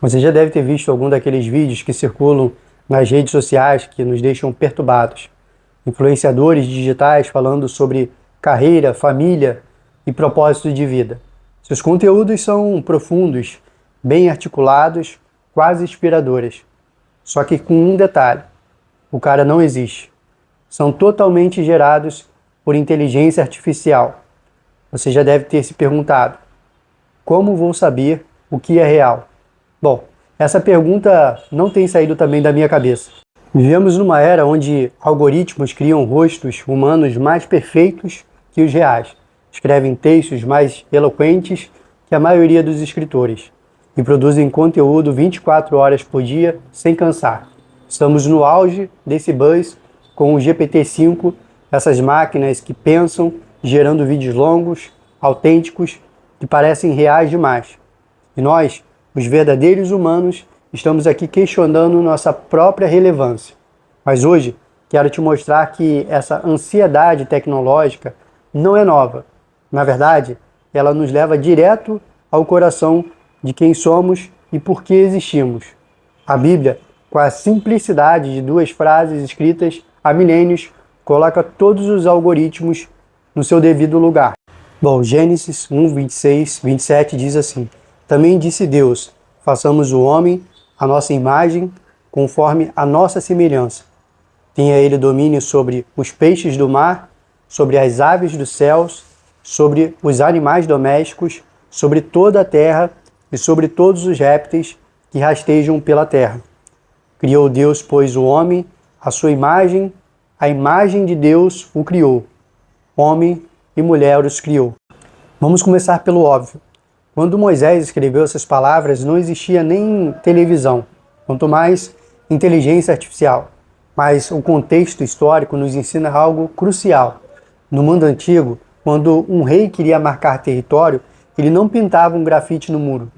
Você já deve ter visto algum daqueles vídeos que circulam nas redes sociais que nos deixam perturbados. Influenciadores digitais falando sobre carreira, família e propósito de vida. Seus conteúdos são profundos, bem articulados, quase inspiradores. Só que com um detalhe: o cara não existe. São totalmente gerados por inteligência artificial. Você já deve ter se perguntado: como vou saber o que é real? Bom, essa pergunta não tem saído também da minha cabeça. Vivemos numa era onde algoritmos criam rostos humanos mais perfeitos que os reais, escrevem textos mais eloquentes que a maioria dos escritores e produzem conteúdo 24 horas por dia sem cansar. Estamos no auge desse buzz com o GPT-5, essas máquinas que pensam, gerando vídeos longos, autênticos, que parecem reais demais. E nós, os verdadeiros humanos, estamos aqui questionando nossa própria relevância. Mas hoje quero te mostrar que essa ansiedade tecnológica não é nova. Na verdade, ela nos leva direto ao coração de quem somos e por que existimos. A Bíblia, com a simplicidade de 2 frases escritas há milênios, coloca todos os algoritmos no seu devido lugar. Bom, Gênesis 1, 26, 27 diz assim: também disse Deus, façamos o homem à nossa imagem, conforme a nossa semelhança. Tenha ele domínio sobre os peixes do mar, sobre as aves dos céus, sobre os animais domésticos, sobre toda a terra e sobre todos os répteis que rastejam pela terra. Criou Deus, pois, o homem, à sua imagem, a imagem de Deus o criou. Homem e mulher os criou. Vamos começar pelo óbvio. Quando Moisés escreveu essas palavras, não existia nem televisão, quanto mais inteligência artificial. Mas o contexto histórico nos ensina algo crucial. No mundo antigo, quando um rei queria marcar território, ele não pintava um grafite no muro.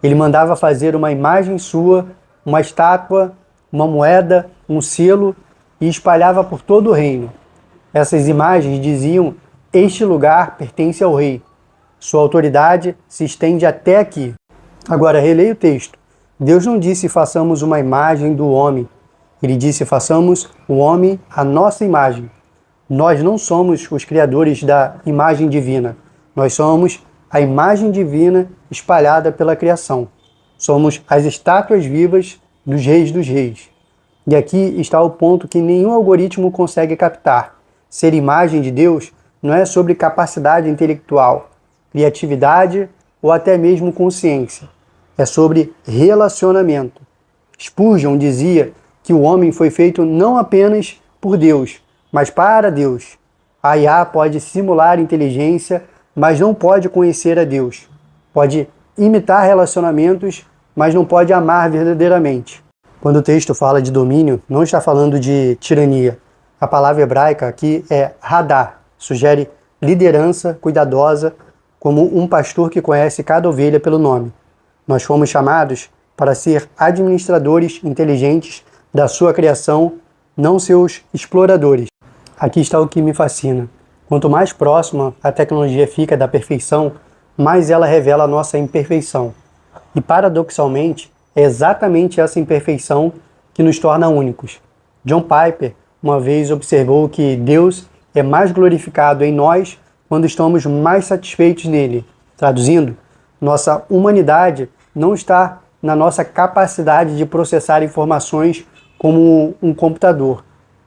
Ele mandava fazer uma imagem sua, uma estátua, uma moeda, um selo e espalhava por todo o reino. Essas imagens diziam: este lugar pertence ao rei. Sua autoridade se estende até aqui. Agora, releia o texto. Deus não disse façamos uma imagem do homem. Ele disse façamos o homem à nossa imagem. Nós não somos os criadores da imagem divina. Nós somos a imagem divina espalhada pela criação. Somos as estátuas vivas dos reis. E aqui está o ponto que nenhum algoritmo consegue captar. Ser imagem de Deus não é sobre capacidade intelectual, criatividade ou até mesmo consciência. É sobre relacionamento. Spurgeon dizia que o homem foi feito não apenas por Deus, mas para Deus. A IA pode simular inteligência, mas não pode conhecer a Deus. Pode imitar relacionamentos, mas não pode amar verdadeiramente. Quando o texto fala de domínio, não está falando de tirania. A palavra hebraica aqui é hadar, sugere liderança cuidadosa, como um pastor que conhece cada ovelha pelo nome. Nós fomos chamados para ser administradores inteligentes da sua criação, não seus exploradores. Aqui está o que me fascina. Quanto mais próxima a tecnologia fica da perfeição, mais ela revela a nossa imperfeição. E paradoxalmente, é exatamente essa imperfeição que nos torna únicos. John Piper uma vez observou que Deus é mais glorificado em nós quando estamos mais satisfeitos nele. Traduzindo, nossa humanidade não está na nossa capacidade de processar informações como um computador,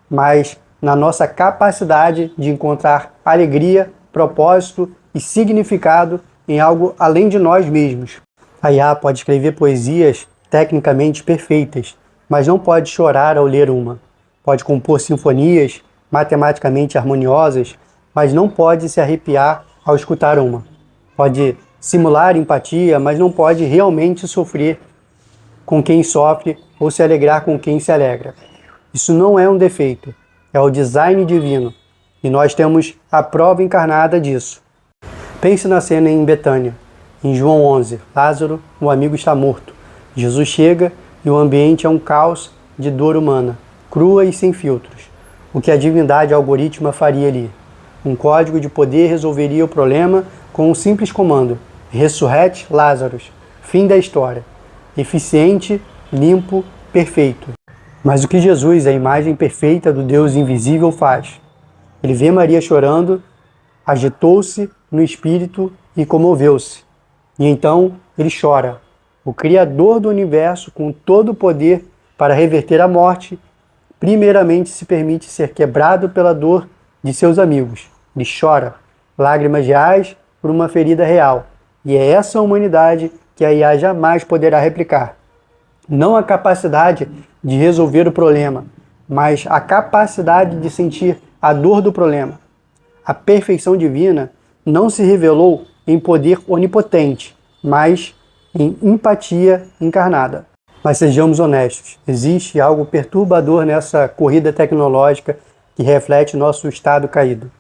mas na nossa capacidade de encontrar alegria, propósito e significado em algo além de nós mesmos. A IA pode escrever poesias tecnicamente perfeitas, mas não pode chorar ao ler uma. Pode compor sinfonias matematicamente harmoniosas, mas não pode se arrepiar ao escutar uma. Pode simular empatia, mas não pode realmente sofrer com quem sofre ou se alegrar com quem se alegra. Isso não é um defeito, é o design divino, e nós temos a prova encarnada disso. Pense na cena em Betânia, em João 11. Lázaro, o amigo, está morto. Jesus chega e o ambiente é um caos de dor humana, crua e sem filtros. O que a divindade algorítmica faria ali? Um código de poder resolveria o problema com um simples comando: ressurrete Lázaro. Fim da história. eficiente, limpo, perfeito. Mas o que Jesus, a imagem perfeita do Deus invisível, faz? Ele vê Maria chorando, agitou-se no espírito e comoveu-se. E então ele chora. O Criador do universo, com todo o poder para reverter a morte, primeiramente se permite ser quebrado pela dor de seus amigos. Ele chora, lágrimas reais por uma ferida real. E é essa humanidade que a IA jamais poderá replicar. Não a capacidade de resolver o problema, mas a capacidade de sentir a dor do problema. A perfeição divina não se revelou em poder onipotente, mas em empatia encarnada. Mas sejamos honestos, existe algo perturbador nessa corrida tecnológica que reflete nosso estado caído.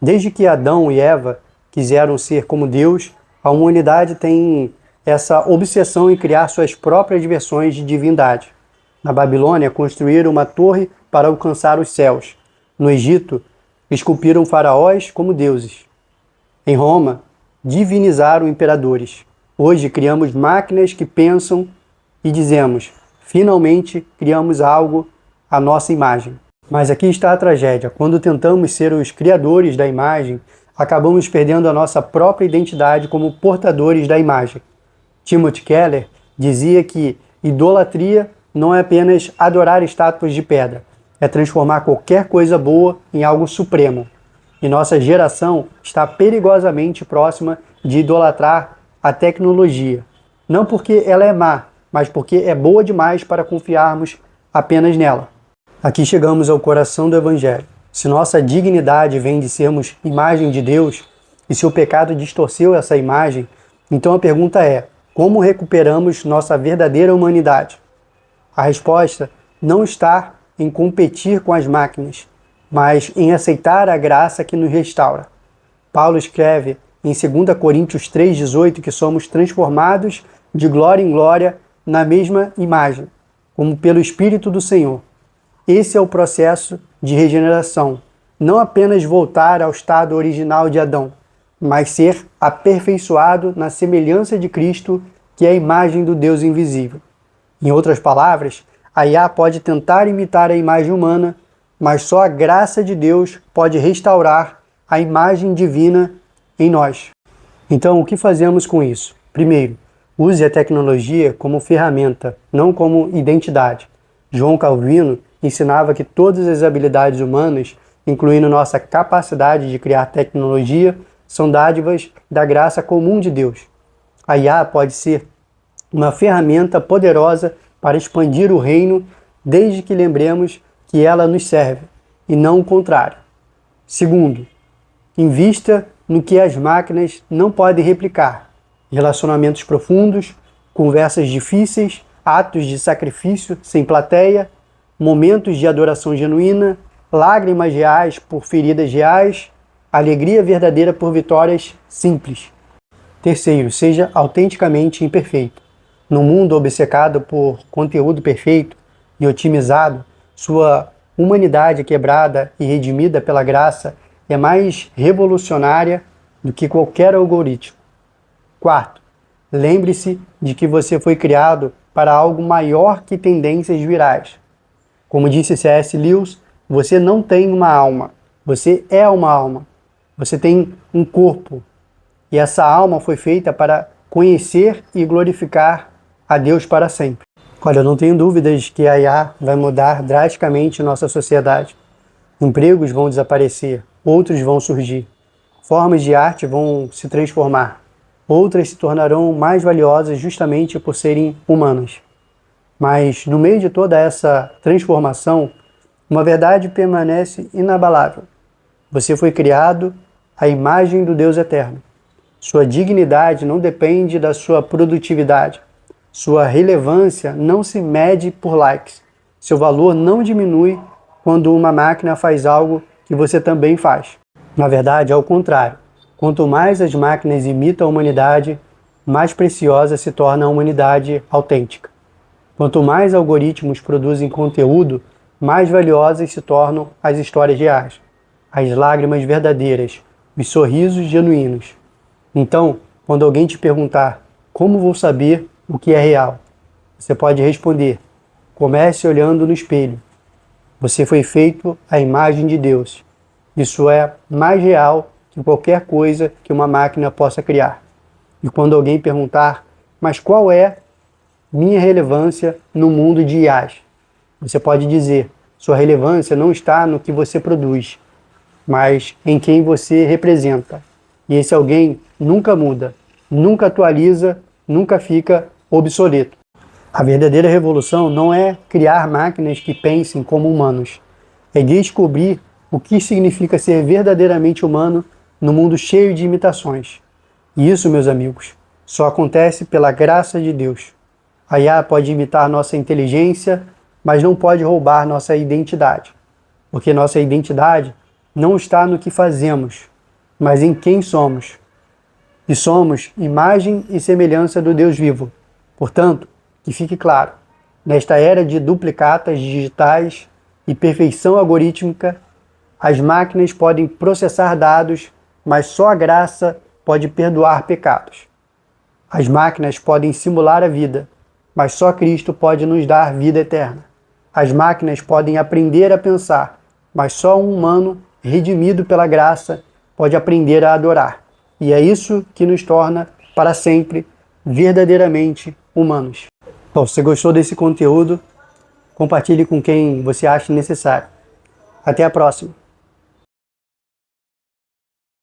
Desde que Adão e Eva quiseram ser como Deus, a humanidade tem essa obsessão em criar suas próprias versões de divindade. Na Babilônia, construíram uma torre para alcançar os céus. No Egito, esculpiram faraós como deuses. Em Roma, divinizaram imperadores. Hoje criamos máquinas que pensam e dizemos, finalmente criamos algo à nossa imagem. Mas aqui está a tragédia. Quando tentamos ser os criadores da imagem, acabamos perdendo a nossa própria identidade como portadores da imagem. Timothy Keller dizia que idolatria não é apenas adorar estátuas de pedra, é transformar qualquer coisa boa em algo supremo. E nossa geração está perigosamente próxima de idolatrar a tecnologia. Não porque ela é má, mas porque é boa demais para confiarmos apenas nela. Aqui chegamos ao coração do Evangelho. Se nossa dignidade vem de sermos imagem de Deus, e se o pecado distorceu essa imagem, então a pergunta é, como recuperamos nossa verdadeira humanidade? A resposta não está em competir com as máquinas, mas em aceitar a graça que nos restaura. Paulo escreve em 2 Coríntios 3,18 que somos transformados de glória em glória na mesma imagem, como pelo Espírito do Senhor. Esse é o processo de regeneração, não apenas voltar ao estado original de Adão, mas ser aperfeiçoado na semelhança de Cristo, que é a imagem do Deus invisível. Em outras palavras, a IA pode tentar imitar a imagem humana, mas só a graça de Deus pode restaurar a imagem divina em nós. Então, o que fazemos com isso? Primeiro, use a tecnologia como ferramenta, não como identidade. João Calvino ensinava que todas as habilidades humanas, incluindo nossa capacidade de criar tecnologia, são dádivas da graça comum de Deus. A IA pode ser uma ferramenta poderosa para expandir o reino, desde que lembremos que ela nos serve, e não o contrário. Segundo, invista no que as máquinas não podem replicar: relacionamentos profundos, conversas difíceis, atos de sacrifício sem plateia, momentos de adoração genuína, lágrimas reais por feridas reais, alegria verdadeira por vitórias simples. Terceiro, seja autenticamente imperfeito. No mundo obcecado por conteúdo perfeito e otimizado, sua humanidade quebrada e redimida pela graça é mais revolucionária do que qualquer algoritmo. Quarto, lembre-se de que você foi criado para algo maior que tendências virais. Como disse C.S. Lewis, você não tem uma alma, você é uma alma. Você tem um corpo, e essa alma foi feita para conhecer e glorificar a Deus para sempre. Olha, eu não tenho dúvidas que a IA vai mudar drasticamente nossa sociedade. Empregos vão desaparecer, outros vão surgir. Formas de arte vão se transformar. Outras se tornarão mais valiosas justamente por serem humanas. Mas no meio de toda essa transformação, uma verdade permanece inabalável. Você foi criado à imagem do Deus eterno. Sua dignidade não depende da sua produtividade. Sua relevância não se mede por likes. Seu valor não diminui quando uma máquina faz algo que você também faz. Na verdade, é o contrário. Quanto mais as máquinas imitam a humanidade, mais preciosa se torna a humanidade autêntica. Quanto mais algoritmos produzem conteúdo, mais valiosas se tornam as histórias reais, as lágrimas verdadeiras, os sorrisos genuínos. Então, quando alguém te perguntar como vou saber o que é real, Você pode responder: comece olhando no espelho. Você foi feito à imagem de Deus. Isso é mais real que qualquer coisa que uma máquina possa criar. E quando alguém perguntar: mas qual é minha relevância no mundo de IAs? Você pode dizer: sua relevância não está no que você produz, mas em quem você representa. E esse alguém nunca muda, nunca atualiza, nunca fica obsoleto. A verdadeira revolução não é criar máquinas que pensem como humanos. É descobrir o que significa ser verdadeiramente humano no mundo cheio de imitações. E isso, meus amigos, só acontece pela graça de Deus. A IA pode imitar nossa inteligência, mas não pode roubar nossa identidade. Porque nossa identidade não está no que fazemos, mas em quem somos. E somos imagem e semelhança do Deus vivo. Portanto, que fique claro, nesta era de duplicatas digitais e perfeição algorítmica, as máquinas podem processar dados, mas só a graça pode perdoar pecados. As máquinas podem simular a vida, mas só Cristo pode nos dar vida eterna. As máquinas podem aprender a pensar, mas só um humano, redimido pela graça, pode aprender a adorar. E é isso que nos torna, para sempre, verdadeiramente humanos. Bom, se você gostou desse conteúdo, compartilhe com quem você acha necessário. Até a próxima!